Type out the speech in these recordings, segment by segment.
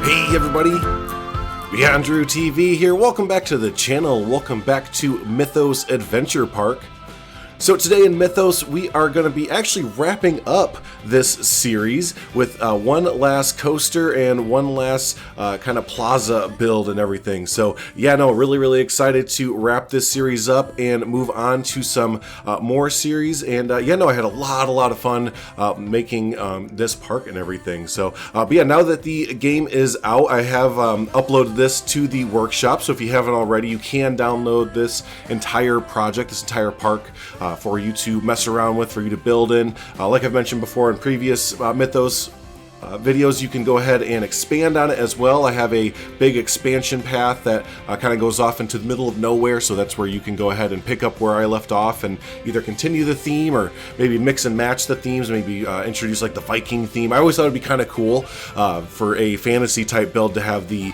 Hey everybody, BeyondDrewTV here. Welcome back to the channel. Welcome back to Mythos Adventure Park. So today in Mythos, we are going to be actually wrapping up this series with one last coaster and one last kind of plaza build and everything. So yeah, no, really excited to wrap this series up and move on to some more series. And yeah, no, I had a lot of fun making this park and everything. So but yeah, now that the game is out, I have uploaded this to the workshop. So if you haven't already, you can download this entire project, this entire park, for you to mess around with, for you to build in. Like I've mentioned before in previous Mythos videos, you can go ahead and expand on it as well. I have a big expansion path that kind of goes off into the middle of nowhere, so that's where you can go ahead and pick up where I left off and either continue the theme or maybe mix and match the themes, maybe introduce like the Viking theme. I always thought it'd be kind of cool for a fantasy type build to have the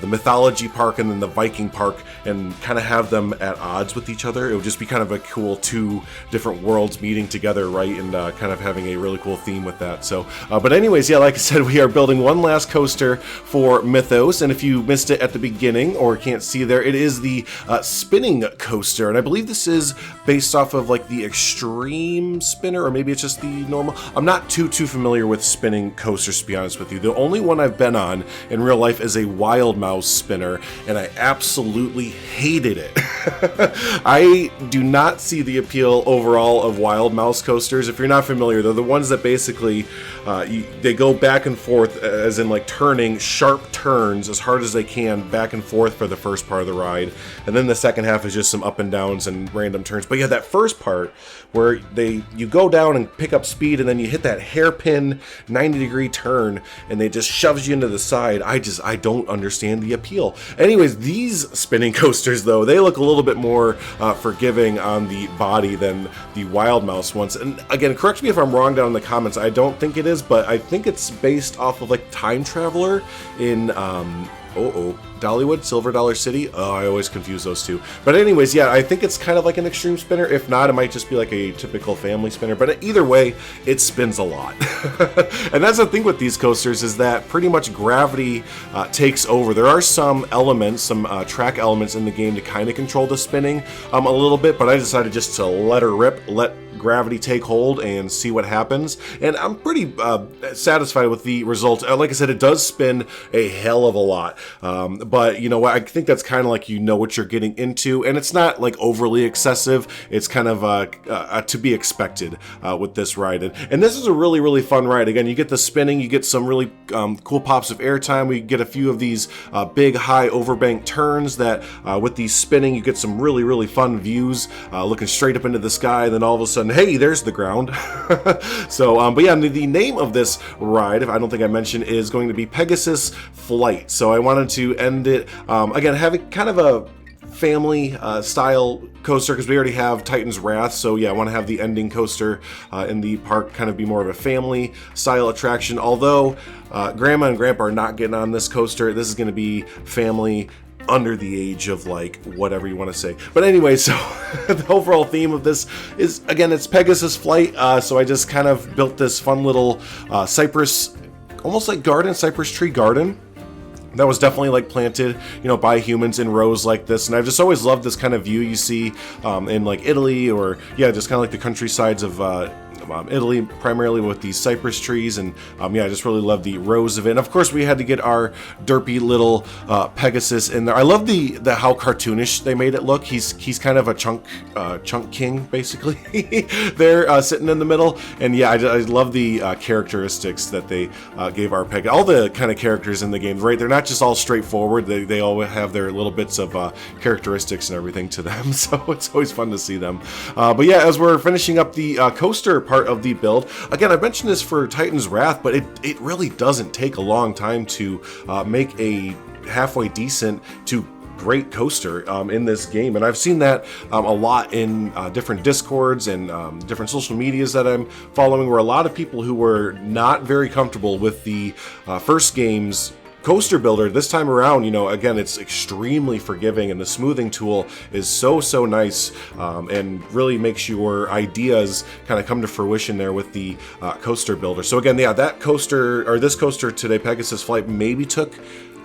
mythology park and then the Viking park and kind of have them at odds with each other. It would just be kind of a cool two different worlds meeting together, right? And kind of having a really cool theme with that. So but anyways, yeah, like I said, we are building one last coaster for Mythos, and if you missed it at the beginning or can't see there, it is the spinning coaster, and I believe this is based off of like the extreme spinner, or maybe it's just the normal. I'm not too familiar with spinning coasters, to be honest with you. The only one I've been on in real life is a Wild Mouse spinner, and I absolutely hated it. I do not see the appeal overall of Wild Mouse coasters. If you're not familiar, they're the ones that basically they go back and forth, as in like turning sharp turns as hard as they can back and forth for the first part of the ride, and then the second half is just some up and downs and random turns. But yeah, that first part where you go down and pick up speed and then you hit that hairpin 90-degree turn and they just shoves you into the side, I don't understand the appeal. Anyways, these spinning coasters though, they look a little bit more forgiving on the body than the Wild Mouse ones. And again, correct me if I'm wrong down in the comments. I don't think it is, but I think it's based off of like Time Traveler in Dollywood, Silver Dollar City. Oh, I always confuse those two. But anyways, yeah, I think it's kind of like an extreme spinner. If not, it might just be like a typical family spinner. But either way, it spins a lot. And that's the thing with these coasters, is that pretty much gravity takes over. There are some elements, some track elements in the game to kind of control the spinning a little bit, but I decided just to let her rip, let gravity take hold and see what happens, and I'm pretty satisfied with the results. Like I said, it does spin a hell of a lot, but you know what, I think that's kind of like, you know what you're getting into, and it's not like overly excessive. It's kind of to be expected with this ride, and this is a really fun ride. Again, you get the spinning, you get some really cool pops of airtime. We get a few of these big high overbank turns that with the spinning you get some really fun views, looking straight up into the sky, and then all of a sudden, hey, there's the ground. So but yeah, the name of this ride, if I don't think I mentioned, is going to be Pegasus Flight. So I wanted to end it again having kind of a family style coaster, because we already have Titan's Wrath. So yeah, I want to have the ending coaster in the park kind of be more of a family style attraction. Although Grandma and Grandpa are not getting on this coaster, this is going to be family under the age of like whatever you want to say. But anyway, so the overall theme of this is, again, it's Pegasus Flight. So I just kind of built this fun little cypress, almost like garden, cypress tree garden that was definitely like planted, you know, by humans in rows like this. And I've just always loved this kind of view you see in like Italy, or yeah, just kind of like the countrysides of Italy, primarily with these cypress trees. And yeah, I just really love the rows of it. And of course, we had to get our derpy little Pegasus in there. I love the how cartoonish they made it look. He's kind of a chunk king, basically. They're sitting in the middle. And yeah, I love the characteristics that they gave our Pegasus. All the kind of characters in the game, right? They're not just all straightforward. They all have their little bits of characteristics and everything to them. So it's always fun to see them. But yeah, as we're finishing up the coaster part of the build, again, I mentioned this for Titan's Wrath, but it really doesn't take a long time to make a halfway decent to great coaster in this game. And I've seen that a lot in different discords and different social medias that I'm following, where a lot of people who were not very comfortable with the first game's coaster builder this time around, again, it's extremely forgiving, and the smoothing tool is so nice, and really makes your ideas kind of come to fruition there with the coaster builder. So again, yeah, this coaster today, Pegasus Flight, maybe took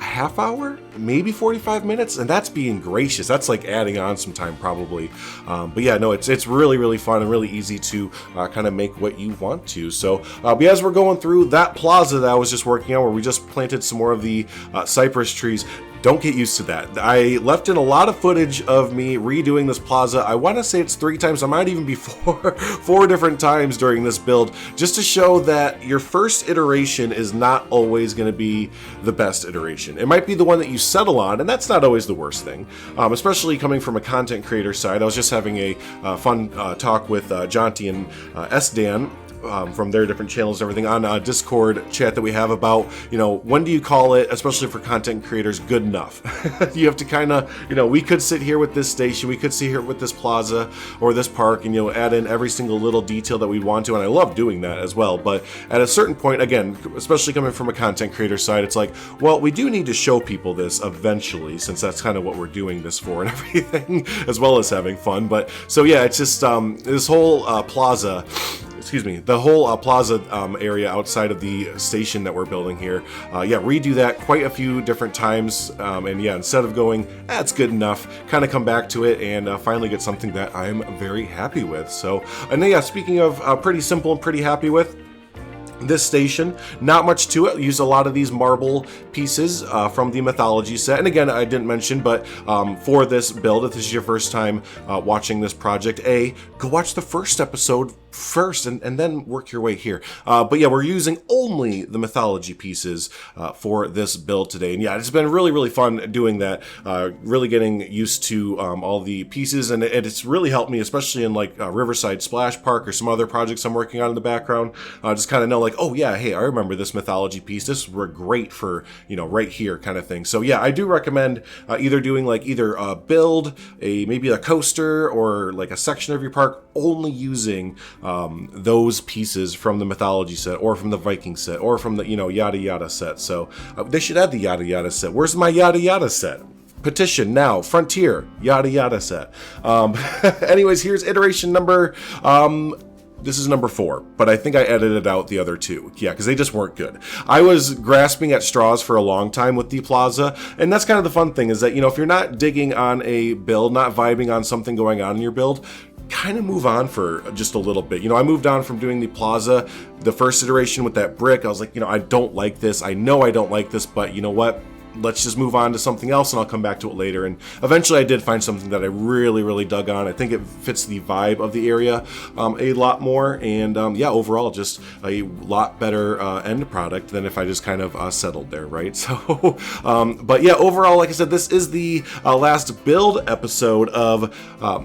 a half hour, maybe 45 minutes, and that's being gracious. That's like adding on some time probably. But yeah, no, it's really fun and really easy to kind of make what you want to. So but as we're going through that plaza that I was just working on, where we just planted some more of the cypress trees, don't get used to that. I left in a lot of footage of me redoing this plaza. I want to say it's 3 times. I might even be 4 different times during this build, just to show that your first iteration is not always going to be the best iteration. It might be the one that you settle on, and that's not always the worst thing, especially coming from a content creator side. I was just having a fun talk with Jonty and S-Dan, from their different channels and everything on a Discord chat that we have about, when do you call it, especially for content creators, good enough? You have to kind of, we could sit here with this station, we could sit here with this plaza or this park and, add in every single little detail that we want to, and I love doing that as well. But at a certain point, again, especially coming from a content creator side, it's like, well, we do need to show people this eventually, since that's kind of what we're doing this for and everything, as well as having fun. But so yeah, it's just this whole plaza, the whole plaza area outside of the station that we're building here, redo that quite a few different times, and yeah, instead of going, that's good enough, kind of come back to it and finally get something that I'm very happy with. So, and yeah, speaking of pretty simple and pretty happy with, this station, not much to it. Use a lot of these marble pieces from the mythology set. And again, I didn't mention, but for this build, if this is your first time watching this project, go watch the first episode first and then work your way here. But yeah, we're using only the mythology pieces for this build today. And yeah, it's been really fun doing that, really getting used to all the pieces, and it's really helped me, especially in like Riverside Splash Park or some other projects I'm working on in the background. Just kind of know like, oh yeah, hey, I remember this mythology piece. This were great for, right here kind of thing. So yeah, I do recommend either doing like either a build, maybe a coaster or like a section of your park, only using those pieces from the mythology set or from the Viking set or from the, yada yada set. So they should add the yada yada set. Where's my yada yada set? Petition now, Frontier, yada yada set. Anyways, here's iteration number, this is number 4, but I think I edited out the other 2. Yeah, because they just weren't good. I was grasping at straws for a long time with the plaza, and that's kind of the fun thing, is that, if you're not digging on a build, not vibing on something going on in your build, kind of move on for just a little bit. I moved on from doing the plaza, the first iteration with that brick. I was like, I don't like this. I know I don't like this, but you know what? Let's just move on to something else, and I'll come back to it later. And eventually I did find something that I really dug on. I think it fits the vibe of the area a lot more, and yeah, overall just a lot better end product than if I just kind of settled there, right? So but yeah, overall, like I said, this is the last build episode of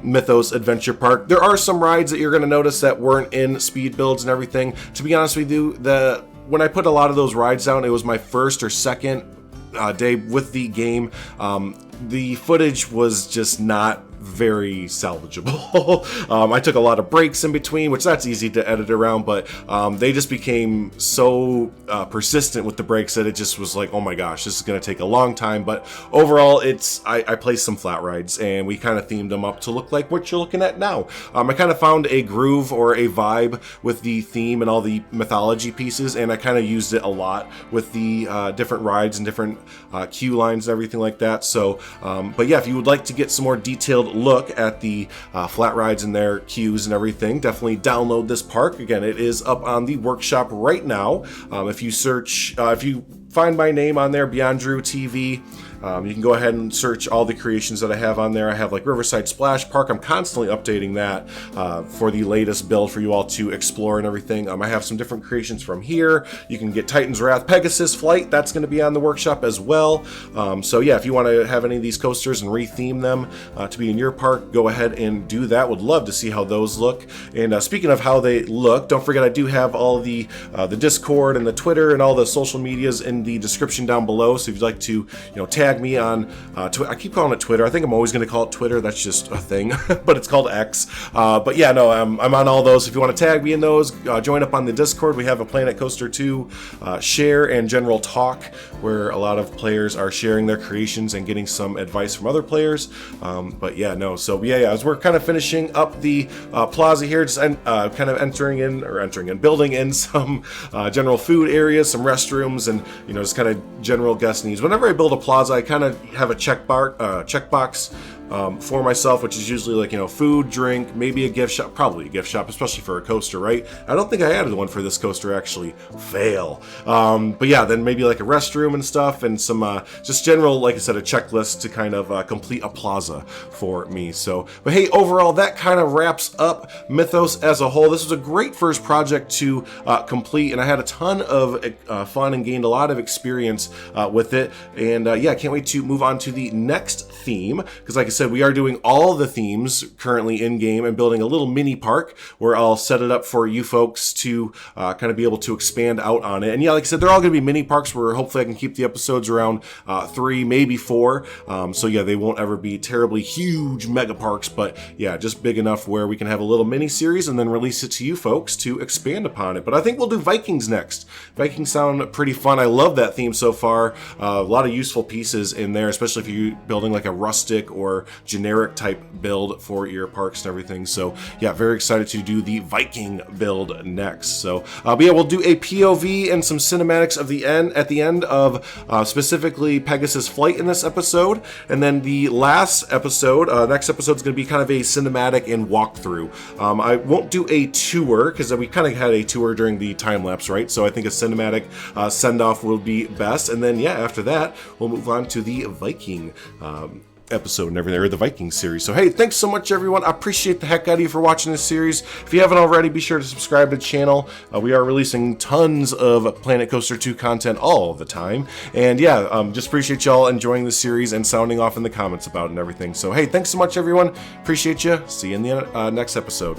Mythos Adventure Park. There are some rides that you're going to notice that weren't in speed builds and everything. To be honest with you, when I put a lot of those rides down, it was my first or second day with the game. The footage was just not very salvageable. I took a lot of breaks in between, which that's easy to edit around, but they just became so persistent with the breaks that it just was like, oh my gosh, this is going to take a long time. But overall, I placed some flat rides, and we kind of themed them up to look like what you're looking at now. I kind of found a groove or a vibe with the theme and all the mythology pieces, and I kind of used it a lot with the different rides and different queue lines and everything like that. So but yeah, if you would like to get some more detailed look at the flat rides and their queues and everything, definitely download this park. Again, it is up on the workshop right now. If you search, if you find my name on there, BeyondDrewTV, you can go ahead and search all the creations that I have on there. I have like Riverside Splash Park. I'm constantly updating that for the latest build for you all to explore and everything. I have some different creations from here. You can get Titan's Wrath, Pegasus Flight. That's going to be on the workshop as well. So yeah, if you want to have any of these coasters and retheme them to be in your park, go ahead and do that. Would love to see how those look. And speaking of how they look, don't forget I do have all the Discord and the Twitter and all the social medias in the description down below. So if you'd like to, tag tag me on I keep calling it Twitter. I think I'm always going to call it Twitter. That's just a thing, but it's called X. But yeah, no, I'm on all those. If you want to tag me in those, join up on the Discord. We have a Planet Coaster 2 share and general talk where a lot of players are sharing their creations and getting some advice from other players. But yeah, no. So yeah, as we're kind of finishing up the plaza here, just kind of building in some general food areas, some restrooms, and just kind of general guest needs. Whenever I build a plaza, I kind of have a checkbox for myself, which is usually like, food, drink, maybe a gift shop, probably a gift shop, especially for a coaster, right? I don't think I added one for this coaster, actually. Fail. But yeah, then maybe like a restroom and stuff, and some just general, like I said, a checklist to kind of complete a plaza for me. So, but hey, overall, that kind of wraps up Mythos as a whole. This was a great first project to complete, and I had a ton of fun and gained a lot of experience with it. And yeah, I can't wait to move on to the next theme, because like I said, we are doing all the themes currently in game and building a little mini park where I'll set it up for you folks to kind of be able to expand out on it. And yeah, like I said, they're all going to be mini parks where hopefully I can keep the episodes around 3, maybe 4. So yeah, they won't ever be terribly huge mega parks, but yeah, just big enough where we can have a little mini series and then release it to you folks to expand upon it. But I think we'll do Vikings next. Vikings sound pretty fun. I love that theme so far. A lot of useful pieces in there, especially if you're building like a rustic or generic type build for your parks and everything. So yeah, very excited to do the Viking build next. So but yeah, we'll do a POV and some cinematics of the end at the end of specifically Pegasus Flight in this episode, and then the last episode, next episode is going to be kind of a cinematic and walkthrough. I won't do a tour because we kind of had a tour during the time lapse, right? So I think a cinematic send off will be best, and then yeah, after that we'll move on to the Viking episode and everything, or the Viking series. So hey, thanks so much everyone. I appreciate the heck out of you for watching this series. If you haven't already, be sure to subscribe to the channel. We are releasing tons of Planet Coaster 2 content all the time, and yeah, just appreciate y'all enjoying the series and sounding off in the comments about it and everything. So hey, thanks so much everyone. Appreciate you. See you in the next episode.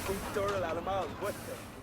Un toro de la Armada, puesto.